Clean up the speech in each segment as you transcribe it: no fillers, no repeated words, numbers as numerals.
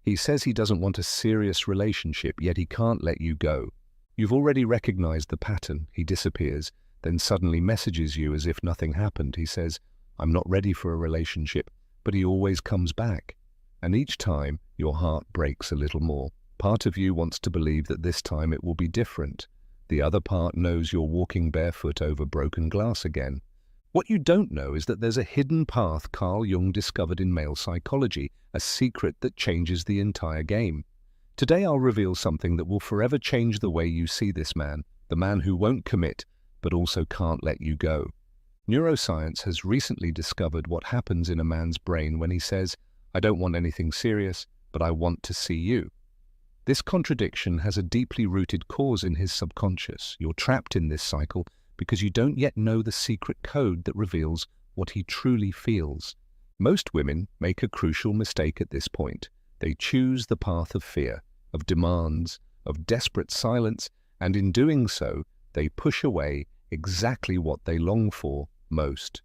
He says he doesn't want a serious relationship, yet he can't let you go. You've already recognized the pattern. He disappears, then suddenly messages you as if nothing happened. He says, "I'm not ready for a relationship," but he always comes back. And each time, your heart breaks a little more. Part of you wants to believe that this time it will be different. The other part knows you're walking barefoot over broken glass again. What you don't know is that there's a hidden path Carl Jung discovered in male psychology, a secret that changes the entire game. Today I'll reveal something that will forever change the way you see this man, the man who won't commit, but also can't let you go. Neuroscience has recently discovered what happens in a man's brain when he says, "I don't want anything serious, but I want to see you." This contradiction has a deeply rooted cause in his subconscious. You're trapped in this cycle because you don't yet know the secret code that reveals what he truly feels. Most women make a crucial mistake at this point. They choose the path of fear, of demands, of desperate silence, and in doing so, they push away exactly what they long for most.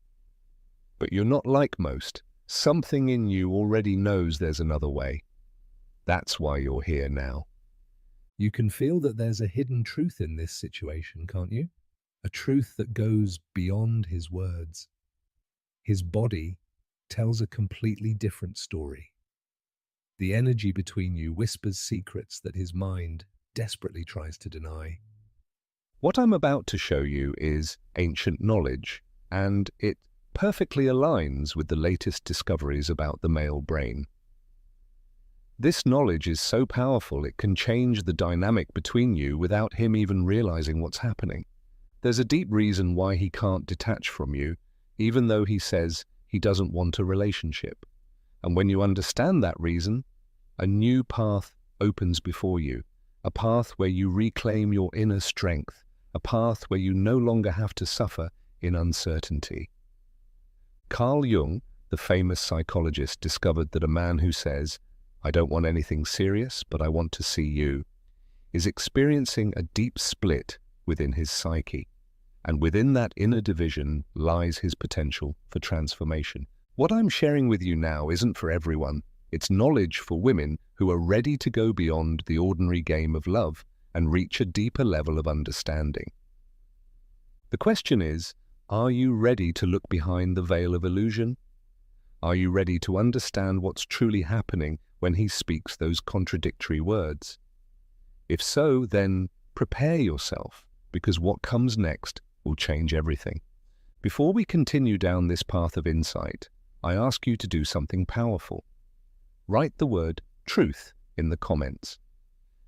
But you're not like most. Something in you already knows there's another way. That's why you're here now. You can feel that there's a hidden truth in this situation, can't you? A truth that goes beyond his words. His body tells a completely different story. The energy between you whispers secrets that his mind desperately tries to deny. What I'm about to show you is ancient knowledge, and it perfectly aligns with the latest discoveries about the male brain. This knowledge is so powerful it can change the dynamic between you without him even realizing what's happening. There's a deep reason why he can't detach from you, even though he says he doesn't want a relationship. And when you understand that reason, a new path opens before you, a path where you reclaim your inner strength, a path where you no longer have to suffer in uncertainty. Carl Jung, the famous psychologist, discovered that a man who says, "I don't want anything serious, but I want to see you," is experiencing a deep split within his psyche. And within that inner division lies his potential for transformation. What I'm sharing with you now isn't for everyone. It's knowledge for women who are ready to go beyond the ordinary game of love and reach a deeper level of understanding. The question is, are you ready to look behind the veil of illusion? Are you ready to understand what's truly happening when he speaks those contradictory words? If so, then prepare yourself, because what comes next will change everything. Before we continue down this path of insight, I ask you to do something powerful. Write the word truth in the comments.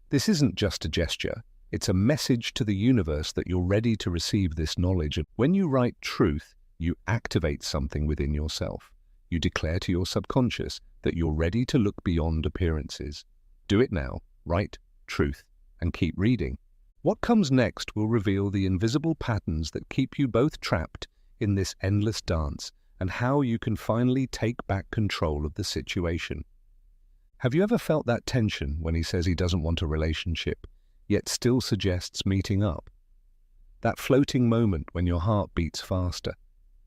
This isn't just a gesture, it's a message to the universe that you're ready to receive this knowledge. And when you write truth, you activate something within yourself. You declare to your subconscious that you're ready to look beyond appearances. Do it now, write truth, and keep reading. What comes next will reveal the invisible patterns that keep you both trapped in this endless dance and how you can finally take back control of the situation. Have you ever felt that tension when he says he doesn't want a relationship, yet still suggests meeting up? That floating moment when your heart beats faster,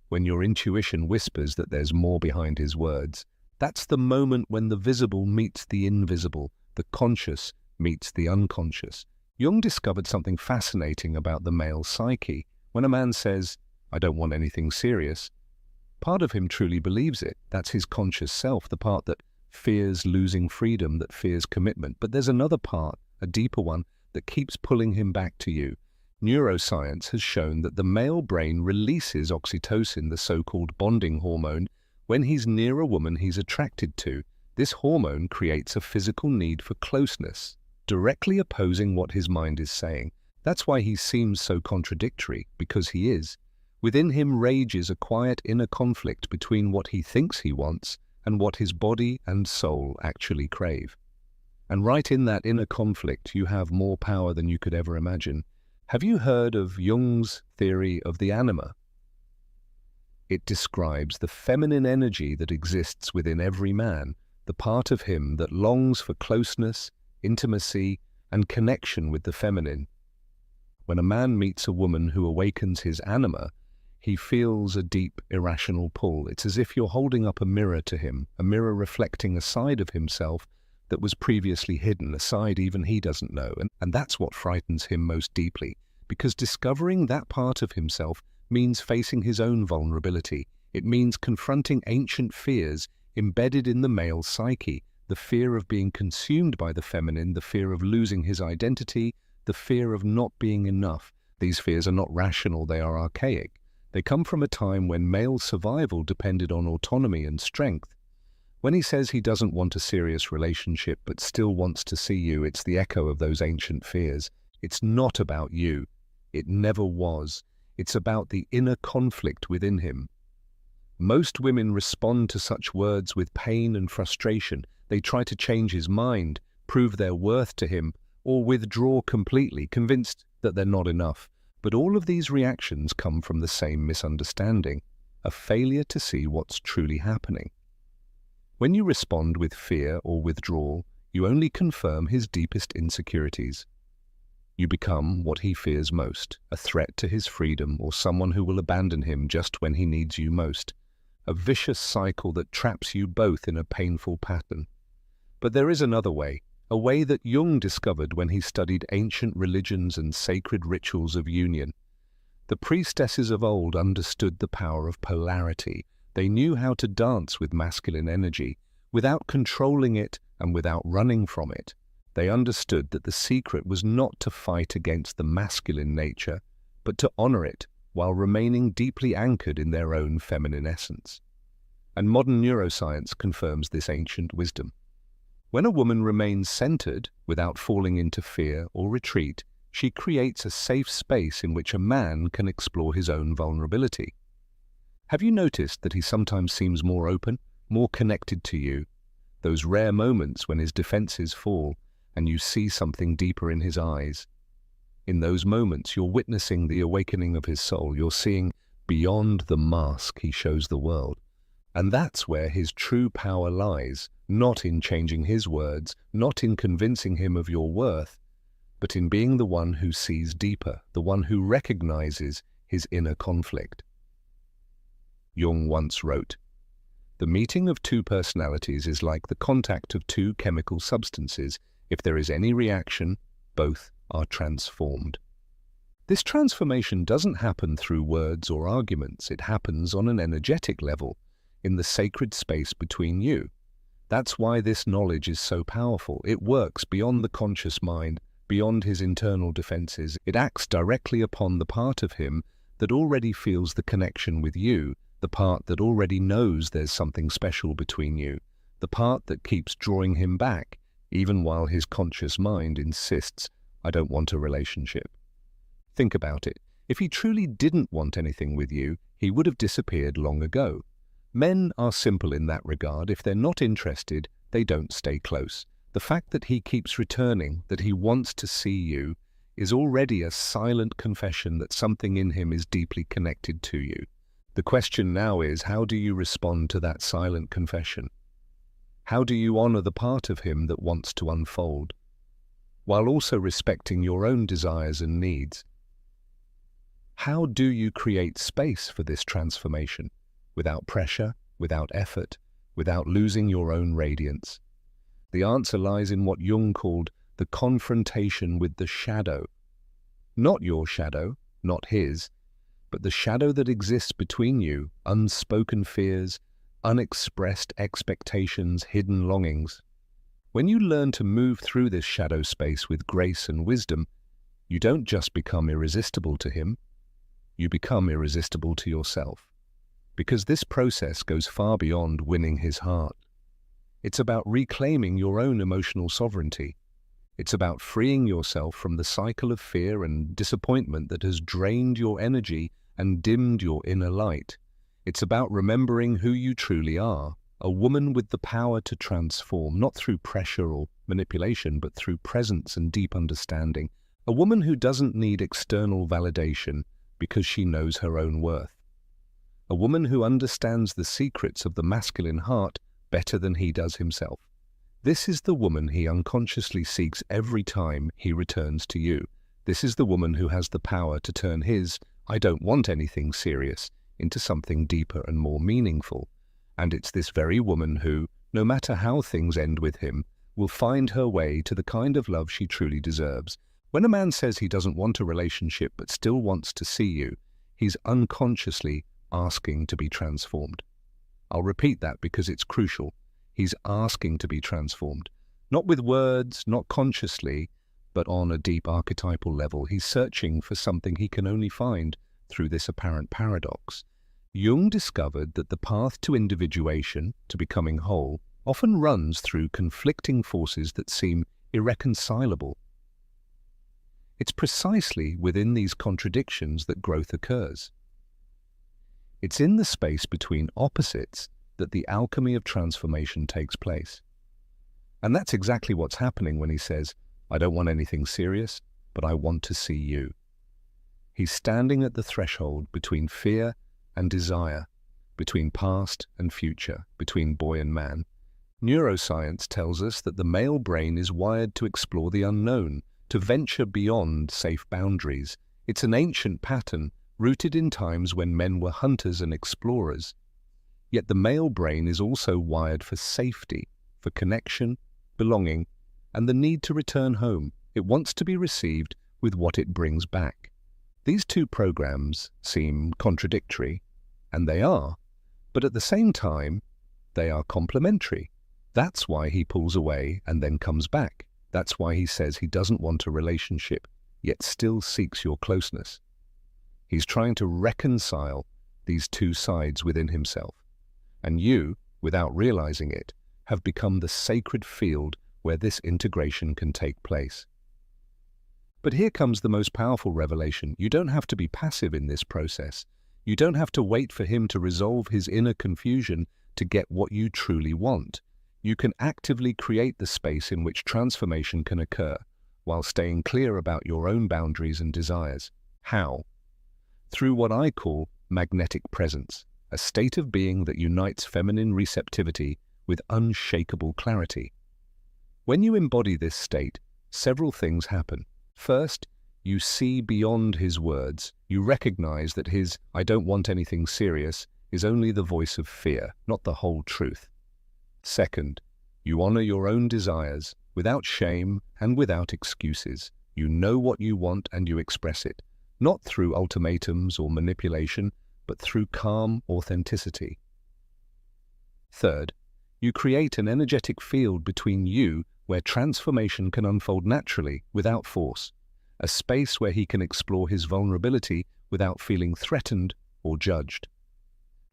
when your intuition whispers that there's more behind his words. That's the moment when the visible meets the invisible, the conscious meets the unconscious. Jung discovered something fascinating about the male psyche. When a man says, "I don't want anything serious," part of him truly believes it. That's his conscious self, the part that fears losing freedom, that fears commitment. But there's another part, a deeper one, that keeps pulling him back to you. Neuroscience has shown that the male brain releases oxytocin, the so-called bonding hormone, when he's near a woman he's attracted to. This hormone creates a physical need for closeness, directly opposing what his mind is saying. That's why he seems so contradictory, because he is. Within him rages a quiet inner conflict between what he thinks he wants and what his body and soul actually crave. And right in that inner conflict, you have more power than you could ever imagine. Have you heard of Jung's theory of the anima? It describes the feminine energy that exists within every man, the part of him that longs for closeness, intimacy, and connection with the feminine. When a man meets a woman who awakens his anima, he feels a deep, irrational pull. It's as if you're holding up a mirror to him, a mirror reflecting a side of himself that was previously hidden, a side even he doesn't know. And that's what frightens him most deeply, because discovering that part of himself means facing his own vulnerability. It means confronting ancient fears embedded in the male psyche, the fear of being consumed by the feminine, the fear of losing his identity, the fear of not being enough. These fears are not rational, they are archaic. They come from a time when male survival depended on autonomy and strength. When he says he doesn't want a serious relationship but still wants to see you, it's the echo of those ancient fears. It's not about you. It never was. It's about the inner conflict within him. Most women respond to such words with pain and frustration. They try to change his mind, prove their worth to him, or withdraw completely, convinced that they're not enough. But all of these reactions come from the same misunderstanding, a failure to see what's truly happening. When you respond with fear or withdrawal, you only confirm his deepest insecurities. You become what he fears most, a threat to his freedom or someone who will abandon him just when he needs you most. A vicious cycle that traps you both in a painful pattern. But there is another way, a way that Jung discovered when he studied ancient religions and sacred rituals of union. The priestesses of old understood the power of polarity. They knew how to dance with masculine energy, without controlling it and without running from it. They understood that the secret was not to fight against the masculine nature, but to honor it while remaining deeply anchored in their own feminine essence. And modern neuroscience confirms this ancient wisdom. When a woman remains centered without falling into fear or retreat, she creates a safe space in which a man can explore his own vulnerability. Have you noticed that he sometimes seems more open, more connected to you? Those rare moments when his defenses fall and you see something deeper in his eyes. In those moments, you're witnessing the awakening of his soul. You're seeing beyond the mask he shows the world. And that's where his true power lies, not in changing his words, not in convincing him of your worth, but in being the one who sees deeper, the one who recognizes his inner conflict. Jung once wrote, "The meeting of two personalities is like the contact of two chemical substances. If there is any reaction, both are transformed." This transformation doesn't happen through words or arguments. It happens on an energetic level, in the sacred space between you. That's why this knowledge is so powerful. It works beyond the conscious mind, beyond his internal defenses. It acts directly upon the part of him that already feels the connection with you, the part that already knows there's something special between you, the part that keeps drawing him back, even while his conscious mind insists, "I don't want a relationship." Think about it. If he truly didn't want anything with you, he would have disappeared long ago. Men are simple in that regard. If they're not interested, they don't stay close. The fact that he keeps returning, that he wants to see you, is already a silent confession that something in him is deeply connected to you. The question now is, how do you respond to that silent confession? How do you honor the part of him that wants to unfold, while also respecting your own desires and needs? How do you create space for this transformation, without pressure, without effort, without losing your own radiance? The answer lies in what Jung called the confrontation with the shadow. Not your shadow, not his, but the shadow that exists between you, unspoken fears, unexpressed expectations, hidden longings. When you learn to move through this shadow space with grace and wisdom, you don't just become irresistible to him, you become irresistible to yourself. Because this process goes far beyond winning his heart. It's about reclaiming your own emotional sovereignty. It's about freeing yourself from the cycle of fear and disappointment that has drained your energy and dimmed your inner light. It's about remembering who you truly are, a woman with the power to transform, not through pressure or manipulation, but through presence and deep understanding. A woman who doesn't need external validation because she knows her own worth. A woman who understands the secrets of the masculine heart better than he does himself. This is the woman he unconsciously seeks every time he returns to you. This is the woman who has the power to turn his "I don't want anything serious" into something deeper and more meaningful. And it's this very woman who, no matter how things end with him, will find her way to the kind of love she truly deserves. When a man says he doesn't want a relationship but still wants to see you, he's unconsciously asking to be transformed. I'll repeat that because it's crucial. He's asking to be transformed. Not with words, not consciously, but on a deep archetypal level. He's searching for something he can only find through this apparent paradox. Jung discovered that the path to individuation, to becoming whole, often runs through conflicting forces that seem irreconcilable. It's precisely within these contradictions that growth occurs. It's in the space between opposites that the alchemy of transformation takes place. And that's exactly what's happening when he says, I don't want anything serious, but I want to see you. He's standing at the threshold between fear and desire, between past and future, between boy and man. Neuroscience tells us that the male brain is wired to explore the unknown, to venture beyond safe boundaries. It's an ancient pattern rooted in times when men were hunters and explorers. Yet the male brain is also wired for safety, for connection, belonging, and the need to return home. It wants to be received with what it brings back. These two programs seem contradictory, and they are, but at the same time, they are complementary. That's why he pulls away and then comes back. That's why he says he doesn't want a relationship, yet still seeks your closeness. He's trying to reconcile these two sides within himself. And you, without realizing it, have become the sacred field where this integration can take place. But here comes the most powerful revelation. You don't have to be passive in this process. You don't have to wait for him to resolve his inner confusion to get what you truly want. You can actively create the space in which transformation can occur, while staying clear about your own boundaries and desires. How? Through what I call magnetic presence, a state of being that unites feminine receptivity with unshakable clarity. When you embody this state, several things happen. First, you see beyond his words. You recognize that his "I don't want anything serious" is only the voice of fear, not the whole truth. Second, you honor your own desires without shame and without excuses. You know what you want and you express it, not through ultimatums or manipulation, but through calm authenticity. Third, you create an energetic field between you where transformation can unfold naturally without force, a space where he can explore his vulnerability without feeling threatened or judged.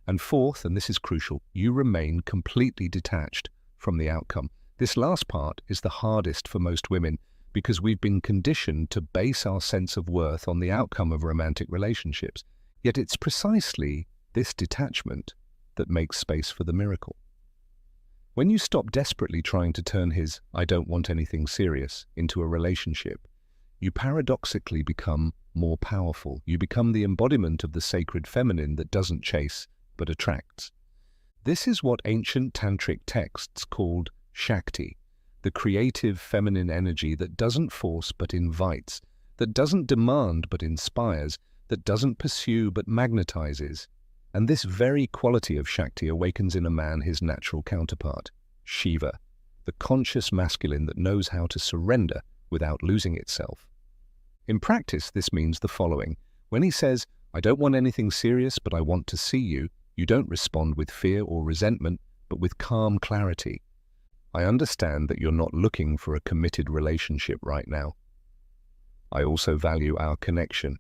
And fourth, and this is crucial, you remain completely detached from the outcome. This last part is the hardest for most women because we've been conditioned to base our sense of worth on the outcome of romantic relationships. Yet it's precisely this detachment that makes space for the miracle. When you stop desperately trying to turn his "I don't want anything serious" into a relationship, you paradoxically become more powerful. You become the embodiment of the sacred feminine that doesn't chase, but attracts. This is what ancient tantric texts called Shakti, the creative feminine energy that doesn't force but invites, that doesn't demand but inspires, that doesn't pursue but magnetizes. And this very quality of Shakti awakens in a man his natural counterpart, Shiva, the conscious masculine that knows how to surrender without losing itself. In practice, this means the following. When he says, "I don't want anything serious, but I want to see you," you don't respond with fear or resentment, but with calm clarity. I understand that you're not looking for a committed relationship right now. I also value our connection.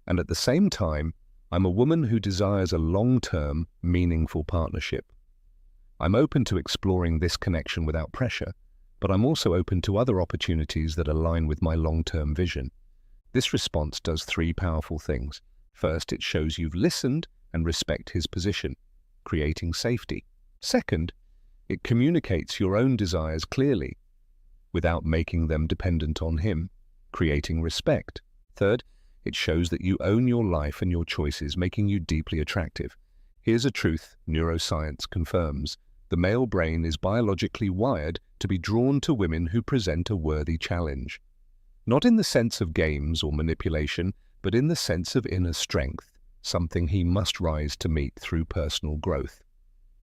And at the same time, I'm a woman who desires a long-term, meaningful partnership. I'm open to exploring this connection without pressure, but I'm also open to other opportunities that align with my long-term vision. This response does three powerful things. First, it shows you've listened and respect his position, creating safety. Second, it communicates your own desires clearly, without making them dependent on him, creating respect. Third, it shows that you own your life and your choices, making you deeply attractive. Here's a truth neuroscience confirms. The male brain is biologically wired to be drawn to women who present a worthy challenge. Not in the sense of games or manipulation, but in the sense of inner strength, something he must rise to meet through personal growth.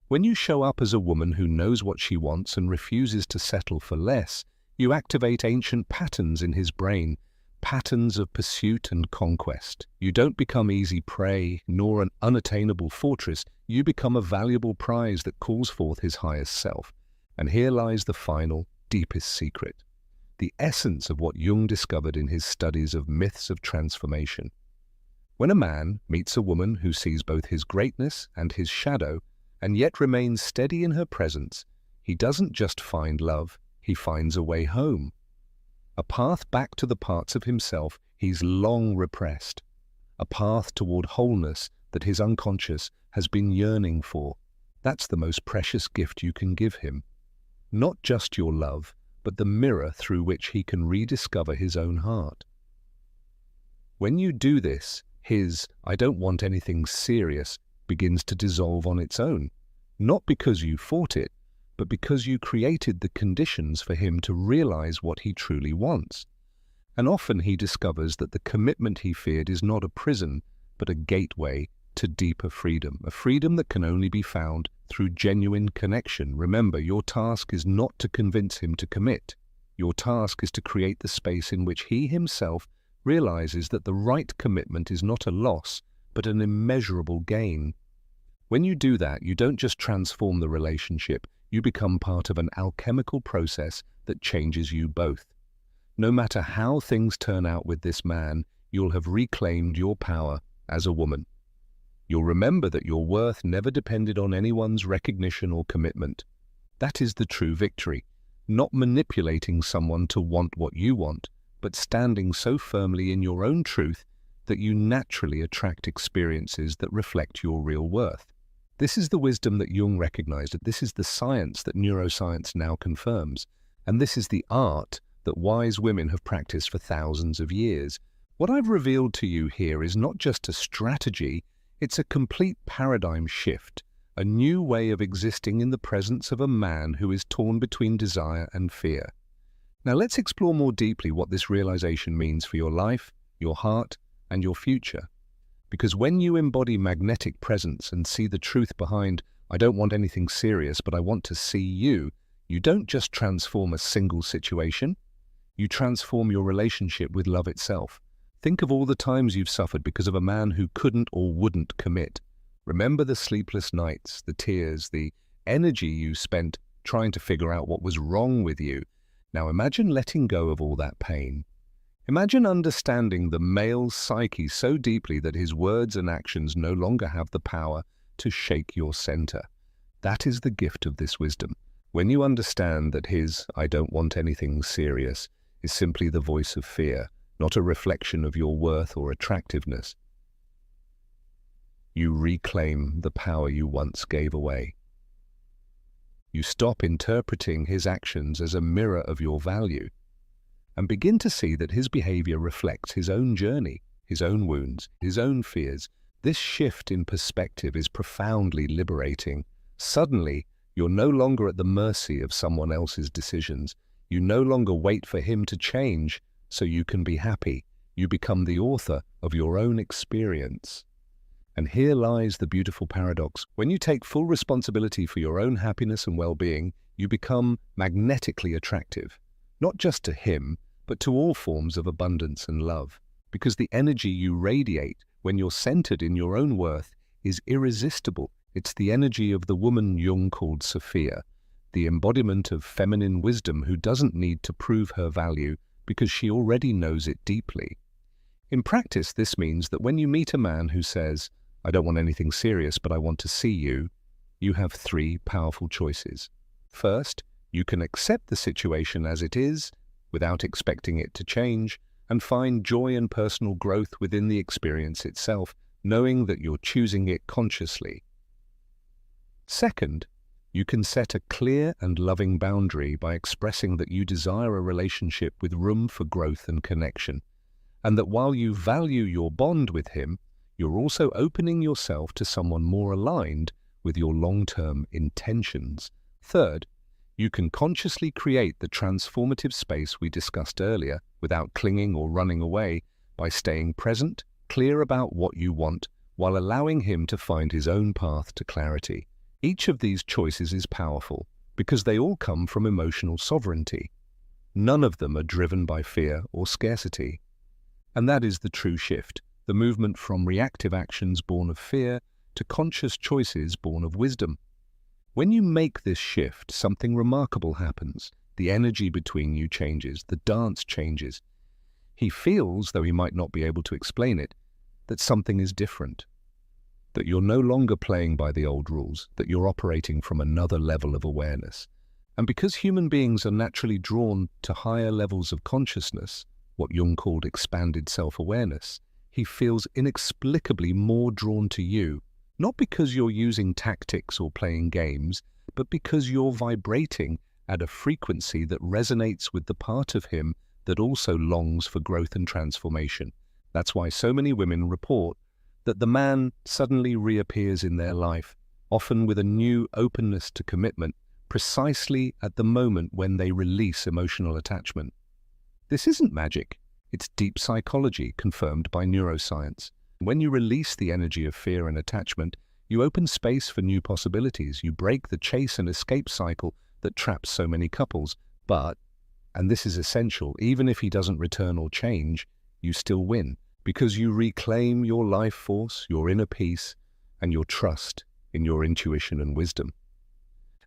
When you show up as a woman who knows what she wants and refuses to settle for less, you activate ancient patterns in his brain, patterns of pursuit and conquest. You don't become easy prey, nor an unattainable fortress. You become a valuable prize that calls forth his highest self. And here lies the final, deepest secret, the essence of what Jung discovered in his studies of myths of transformation. When a man meets a woman who sees both his greatness and his shadow, and yet remains steady in her presence, he doesn't just find love, he finds a way home. A path back to the parts of himself he's long repressed. A path toward wholeness that his unconscious has been yearning for. That's the most precious gift you can give him. Not just your love, but the mirror through which he can rediscover his own heart. When you do this, his "I don't want anything serious" begins to dissolve on its own, not because you fought it, but because you created the conditions for him to realize what he truly wants. And often he discovers that the commitment he feared is not a prison, but a gateway to deeper freedom, a freedom that can only be found through genuine connection. Remember, your task is not to convince him to commit. Your task is to create the space in which he himself realizes that the right commitment is not a loss, but an immeasurable gain. When you do that, you don't just transform the relationship, you become part of an alchemical process that changes you both. No matter how things turn out with this man, you'll have reclaimed your power as a woman. You'll remember that your worth never depended on anyone's recognition or commitment. That is the true victory, not manipulating someone to want what you want, but standing so firmly in your own truth that you naturally attract experiences that reflect your real worth. This is the wisdom that Jung recognized. This is the science that neuroscience now confirms. And this is the art that wise women have practiced for thousands of years. What I've revealed to you here is not just a strategy, it's a complete paradigm shift, a new way of existing in the presence of a man who is torn between desire and fear. Now let's explore more deeply what this realization means for your life, your heart, and your future. Because when you embody magnetic presence and see the truth behind "I don't want anything serious, but I want to see you," you don't just transform a single situation, you transform your relationship with love itself. Think of all the times you've suffered because of a man who couldn't or wouldn't commit. Remember the sleepless nights, the tears, the energy you spent trying to figure out what was wrong with you. Now imagine letting go of all that pain. Imagine understanding the male psyche so deeply that his words and actions no longer have the power to shake your center. That is the gift of this wisdom. When you understand that his "I don't want anything serious" is simply the voice of fear, not a reflection of your worth or attractiveness, you reclaim the power you once gave away. You stop interpreting his actions as a mirror of your value, and begin to see that his behavior reflects his own journey, his own wounds, his own fears. This shift in perspective is profoundly liberating. Suddenly, you're no longer at the mercy of someone else's decisions. You no longer wait for him to change so you can be happy. You become the author of your own experience. And here lies the beautiful paradox. When you take full responsibility for your own happiness and well-being, you become magnetically attractive, not just to him, but to all forms of abundance and love, because the energy you radiate when you're centered in your own worth is irresistible. It's the energy of the woman Jung called Sophia, the embodiment of feminine wisdom who doesn't need to prove her value because she already knows it deeply. In practice, this means that when you meet a man who says, "I don't want anything serious, but I want to see you," you have three powerful choices. First, you can accept the situation as it is, without expecting it to change, and find joy and personal growth within the experience itself, knowing that you're choosing it consciously. Second, you can set a clear and loving boundary by expressing that you desire a relationship with room for growth and connection, and that while you value your bond with him, you're also opening yourself to someone more aligned with your long-term intentions. Third, you can consciously create the transformative space we discussed earlier without clinging or running away, by staying present, clear about what you want, while allowing him to find his own path to clarity. Each of these choices is powerful because they all come from emotional sovereignty. None of them are driven by fear or scarcity. And that is the true shift, the movement from reactive actions born of fear to conscious choices born of wisdom. When you make this shift, something remarkable happens. The energy between you changes, the dance changes. He feels, though he might not be able to explain it, that something is different, that you're no longer playing by the old rules, that you're operating from another level of awareness. And because human beings are naturally drawn to higher levels of consciousness, what Jung called expanded self-awareness, he feels inexplicably more drawn to you, not because you're using tactics or playing games, but because you're vibrating at a frequency that resonates with the part of him that also longs for growth and transformation. That's why so many women report that the man suddenly reappears in their life, often with a new openness to commitment, precisely at the moment when they release emotional attachment. This isn't magic, it's deep psychology confirmed by neuroscience. When you release the energy of fear and attachment, you open space for new possibilities. You break the chase and escape cycle that traps so many couples. But, and this is essential, even if he doesn't return or change, you still win, because you reclaim your life force, your inner peace, and your trust in your intuition and wisdom.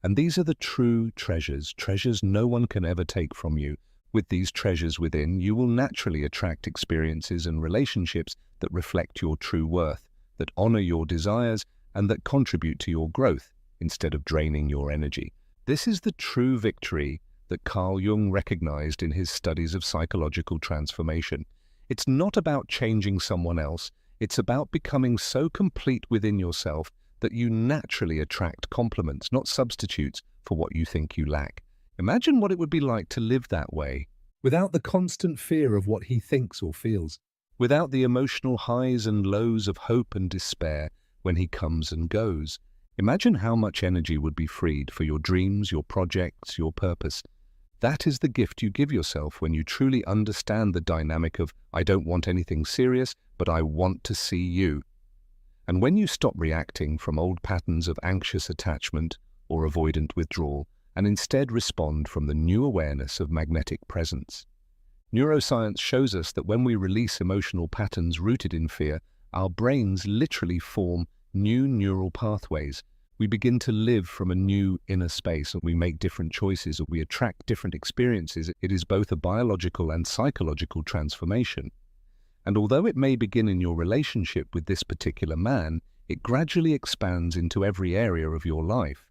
And these are the true treasures, treasures no one can ever take from you. With these treasures within, you will naturally attract experiences and relationships that reflect your true worth, that honor your desires, and that contribute to your growth instead of draining your energy. This is the true victory that Carl Jung recognized in his studies of psychological transformation. It's not about changing someone else, it's about becoming so complete within yourself that you naturally attract complements, not substitutes, for what you think you lack. Imagine what it would be like to live that way, without the constant fear of what he thinks or feels, without the emotional highs and lows of hope and despair when he comes and goes. Imagine how much energy would be freed for your dreams, your projects, your purpose. That is the gift you give yourself when you truly understand the dynamic of, I don't want anything serious, but I want to see you. And when you stop reacting from old patterns of anxious attachment or avoidant withdrawal, and instead respond from the new awareness of magnetic presence. Neuroscience shows us that when we release emotional patterns rooted in fear, our brains literally form new neural pathways. We begin to live from a new inner space, and we make different choices, and we attract different experiences. It is both a biological and psychological transformation. And although it may begin in your relationship with this particular man, it gradually expands into every area of your life.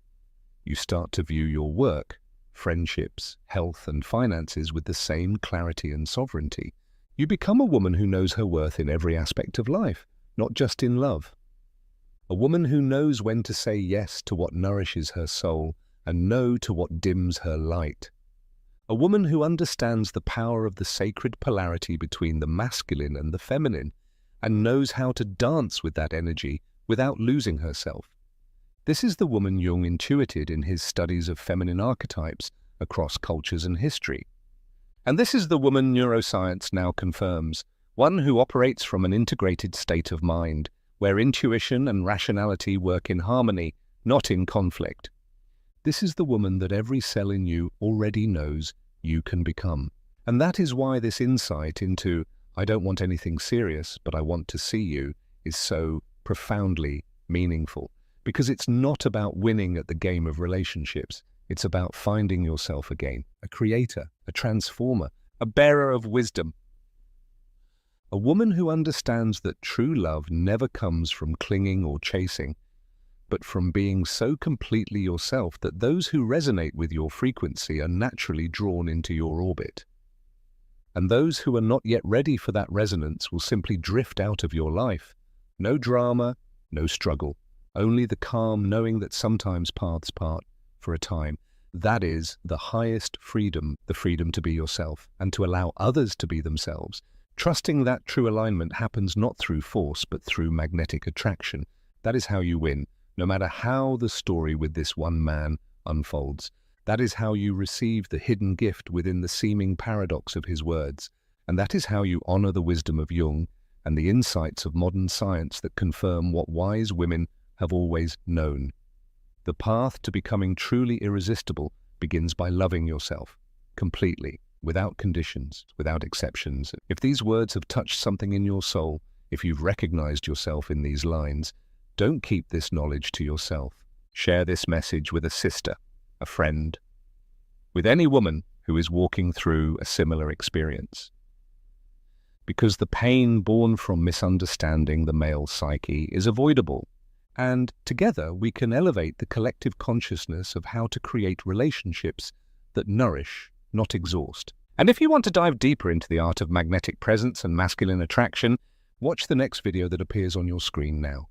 You start to view your work, friendships, health, and finances with the same clarity and sovereignty. You become a woman who knows her worth in every aspect of life, not just in love. A woman who knows when to say yes to what nourishes her soul and no to what dims her light. A woman who understands the power of the sacred polarity between the masculine and the feminine and knows how to dance with that energy without losing herself. This is the woman Jung intuited in his studies of feminine archetypes across cultures and history. And this is the woman neuroscience now confirms, one who operates from an integrated state of mind, where intuition and rationality work in harmony, not in conflict. This is the woman that every cell in you already knows you can become. And that is why this insight into, I don't want anything serious, but I want to see you, is so profoundly meaningful. Because it's not about winning at the game of relationships. It's about finding yourself again, a creator, a transformer, a bearer of wisdom. A woman who understands that true love never comes from clinging or chasing, but from being so completely yourself that those who resonate with your frequency are naturally drawn into your orbit. And those who are not yet ready for that resonance will simply drift out of your life. No drama, no struggle. Only the calm knowing that sometimes paths part for a time. That is the highest freedom, the freedom to be yourself and to allow others to be themselves. Trusting that true alignment happens not through force, but through magnetic attraction. That is how you win, no matter how the story with this one man unfolds. That is how you receive the hidden gift within the seeming paradox of his words. And that is how you honor the wisdom of Jung and the insights of modern science that confirm what wise women have always known, The path to becoming truly irresistible begins by loving yourself completely, without conditions, without exceptions. If these words have touched something in your soul, if you've recognized yourself in these lines, don't keep this knowledge to yourself. Share this message with a sister, a friend, with any woman who is walking through a similar experience. Because the pain born from misunderstanding the male psyche is avoidable, and together we can elevate the collective consciousness of how to create relationships that nourish, not exhaust. And if you want to dive deeper into the art of magnetic presence and masculine attraction, watch the next video that appears on your screen now.